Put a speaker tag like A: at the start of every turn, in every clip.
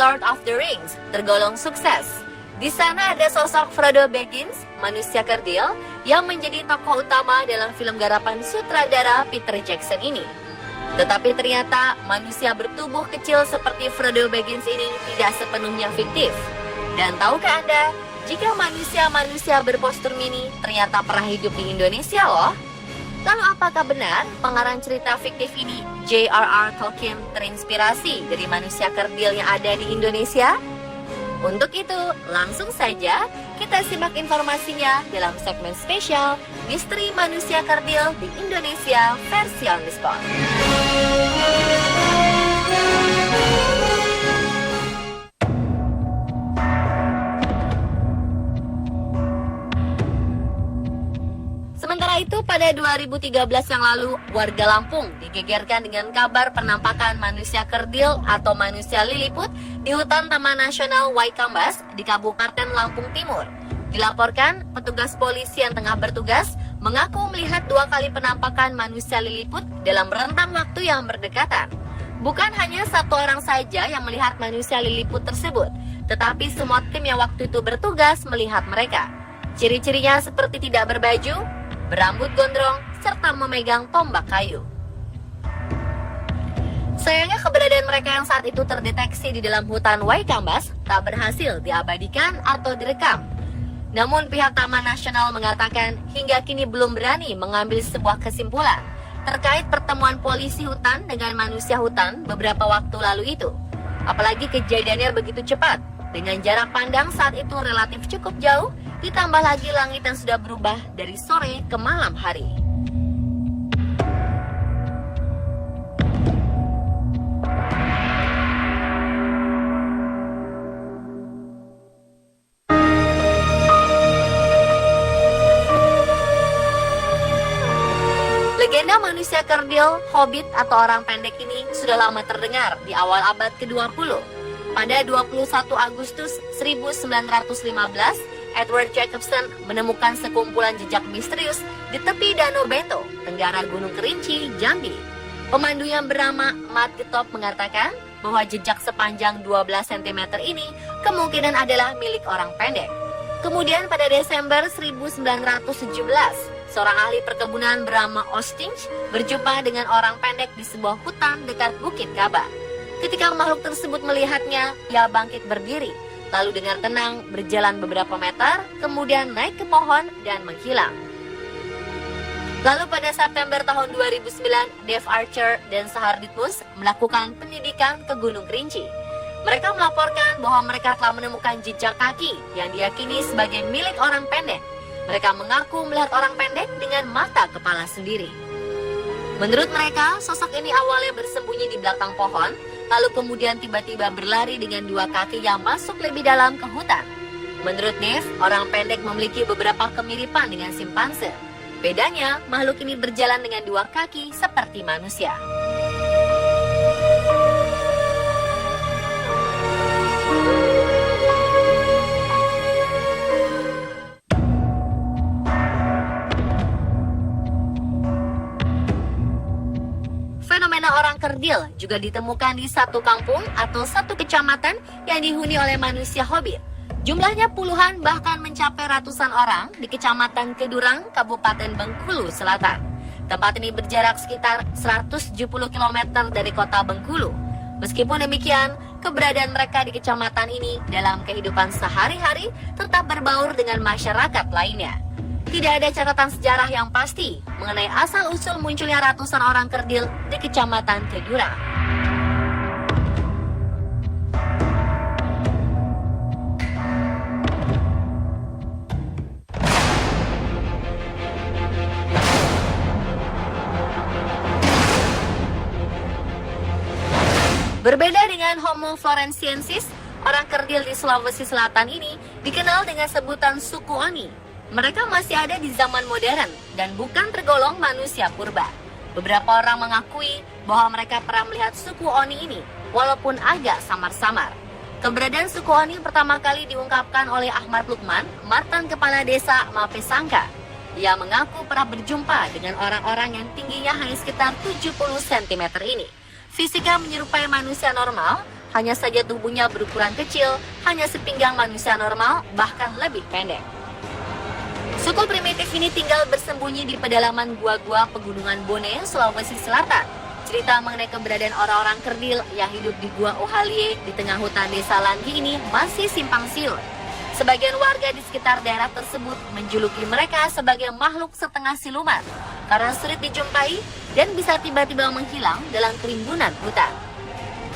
A: Lord of the Rings tergolong sukses. Di sana ada sosok Frodo Baggins, manusia kerdil, yang menjadi tokoh utama dalam film garapan sutradara Peter Jackson ini. Tetapi ternyata manusia bertubuh kecil seperti Frodo Baggins ini tidak sepenuhnya fiktif. Dan tahukah Anda, jika manusia-manusia berpostur mini ternyata pernah hidup di Indonesia loh? Lalu apakah benar pengarang cerita fiktif ini, J.R.R. Tolkien, terinspirasi dari manusia kerdil yang ada di Indonesia? Untuk itu, langsung saja kita simak informasinya dalam segmen spesial Misteri Manusia Kerdil di Indonesia versi On The Spot. Sementara itu, pada 2013 yang lalu, warga Lampung digegerkan dengan kabar penampakan manusia kerdil atau manusia liliput di hutan Taman Nasional Waikambas di Kabupaten Lampung Timur. Dilaporkan, petugas polisi yang tengah bertugas mengaku melihat 2 kali penampakan manusia liliput dalam rentang waktu yang berdekatan. Bukan hanya 1 orang saja yang melihat manusia liliput tersebut, tetapi semua tim yang waktu itu bertugas melihat mereka. Ciri-cirinya seperti tidak berbaju, berambut gondrong, serta memegang tombak kayu. Sayangnya keberadaan mereka yang saat itu terdeteksi di dalam hutan Waikambas tak berhasil diabadikan atau direkam. Namun pihak Taman Nasional mengatakan hingga kini belum berani mengambil sebuah kesimpulan terkait pertemuan polisi hutan dengan manusia hutan beberapa waktu lalu itu. Apalagi kejadiannya begitu cepat, dengan jarak pandang saat itu relatif cukup jauh, ditambah lagi langit yang sudah berubah dari sore ke malam hari. Legenda manusia kerdil, hobbit atau orang pendek ini sudah lama terdengar di awal abad ke-20. Pada 21 Agustus 1915, Edward Jacobson menemukan sekumpulan jejak misterius di tepi Danau Bento, tenggara Gunung Kerinci, Jambi. Pemandu yang bernama Matt Getop mengatakan bahwa jejak sepanjang 12 cm ini kemungkinan adalah milik orang pendek. Kemudian pada Desember 1917, seorang ahli perkebunan bernama Ostinch berjumpa dengan orang pendek di sebuah hutan dekat Bukit Kaba. Ketika makhluk tersebut melihatnya, ia bangkit berdiri, lalu dengan tenang berjalan beberapa meter, kemudian naik ke pohon dan menghilang. Lalu pada September tahun 2009, Dave Archer dan Saharditmus melakukan pendidikan ke Gunung Kerinci. Mereka melaporkan bahwa mereka telah menemukan jejak kaki yang diyakini sebagai milik orang pendek. Mereka mengaku melihat orang pendek dengan mata kepala sendiri. Menurut mereka, sosok ini awalnya bersembunyi di belakang pohon, lalu kemudian tiba-tiba berlari dengan 2 kaki yang masuk lebih dalam ke hutan. Menurut Dave, orang pendek memiliki beberapa kemiripan dengan simpanse. Bedanya, makhluk ini berjalan dengan 2 kaki seperti manusia. Fenomena orang kerdil juga ditemukan di satu kampung atau satu kecamatan yang dihuni oleh manusia hobbit. Jumlahnya puluhan bahkan mencapai ratusan orang di Kecamatan Kedurang, Kabupaten Bengkulu Selatan. Tempat ini berjarak sekitar 170 km dari kota Bengkulu. Meskipun demikian, keberadaan mereka di kecamatan ini dalam kehidupan sehari-hari tetap berbaur dengan masyarakat lainnya. Tidak ada catatan sejarah yang pasti mengenai asal-usul munculnya ratusan orang kerdil di Kecamatan Kedurang. Berbeda dengan Homo floresiensis, orang kerdil di Sulawesi Selatan ini dikenal dengan sebutan suku Oni. Mereka masih ada di zaman modern dan bukan tergolong manusia purba. Beberapa orang mengakui bahwa mereka pernah melihat suku Oni ini, walaupun agak samar-samar. Keberadaan suku Oni pertama kali diungkapkan oleh Ahmad Lukman, mantan kepala desa Mapesangka. Ia mengaku pernah berjumpa dengan orang-orang yang tingginya hanya sekitar 70 cm ini. Fisiknya menyerupai manusia normal, Hanya saja tubuhnya berukuran kecil, hanya sepinggang manusia normal, bahkan lebih pendek. Suku primitif ini tinggal bersembunyi di pedalaman gua-gua pegunungan Bone, Sulawesi Selatan. Cerita mengenai keberadaan orang-orang kerdil yang hidup di Gua Ohalie di tengah hutan desa Langgi ini masih simpang siur. Sebagian warga di sekitar daerah tersebut menjuluki mereka sebagai makhluk setengah siluman karena sulit dijumpai dan bisa tiba-tiba menghilang dalam kerimbunan hutan.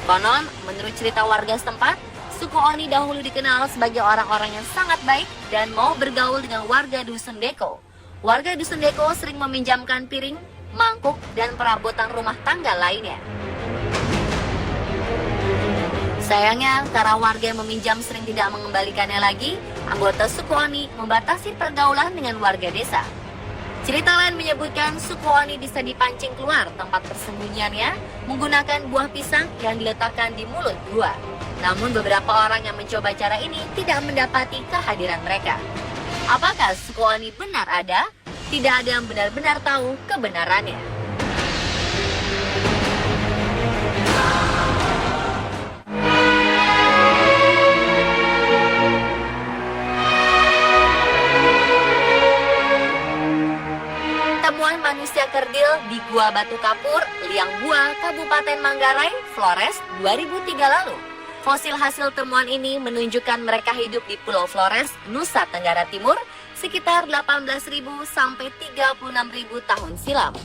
A: Konon, menurut cerita warga setempat, suku Oni dahulu dikenal sebagai orang-orang yang sangat baik dan mau bergaul dengan warga Dusun Deko. Warga Dusun Deko sering meminjamkan piring, mangkuk, dan perabotan rumah tangga lainnya. Sayangnya, karena warga yang meminjam sering tidak mengembalikannya lagi, anggota suku Oni membatasi pergaulan dengan warga desa. Cerita lain menyebutkan suku Oni bisa dipancing keluar tempat persembunyiannya menggunakan buah pisang yang diletakkan di mulut gua. Namun beberapa orang yang mencoba cara ini tidak mendapati kehadiran mereka. Apakah suku Oni benar ada? Tidak ada yang benar-benar tahu kebenarannya. Temuan manusia kerdil di Gua Batu Kapur, Liang Bua, Kabupaten Manggarai, Flores, 2003 lalu. Fosil hasil temuan ini menunjukkan mereka hidup di Pulau Flores, Nusa Tenggara Timur, sekitar 18.000 sampai 36.000 tahun silam.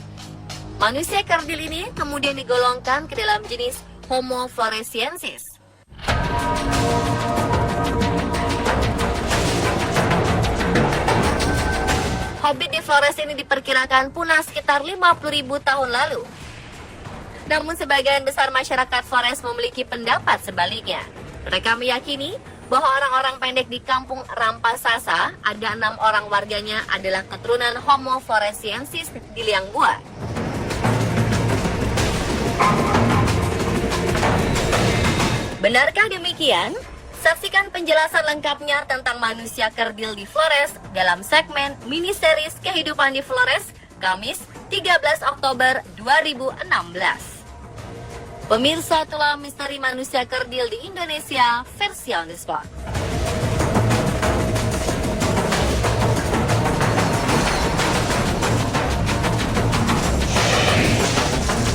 A: Manusia kerdil ini kemudian digolongkan ke dalam jenis Homo floresiensis. Hobbit di Flores ini diperkirakan punah sekitar 50.000 tahun lalu. Namun sebagian besar masyarakat Flores memiliki pendapat sebaliknya. Mereka meyakini bahwa orang-orang pendek di kampung Rampasasa, ada 6 orang warganya adalah keturunan Homo floresiensis di Liang Bua. Benarkah demikian? Saksikan penjelasan lengkapnya tentang manusia kerdil di Flores dalam segmen miniseries Kehidupan di Flores, Kamis 13 Oktober 2016. Pemirsa, itulah misteri manusia kerdil di Indonesia versi on the spot.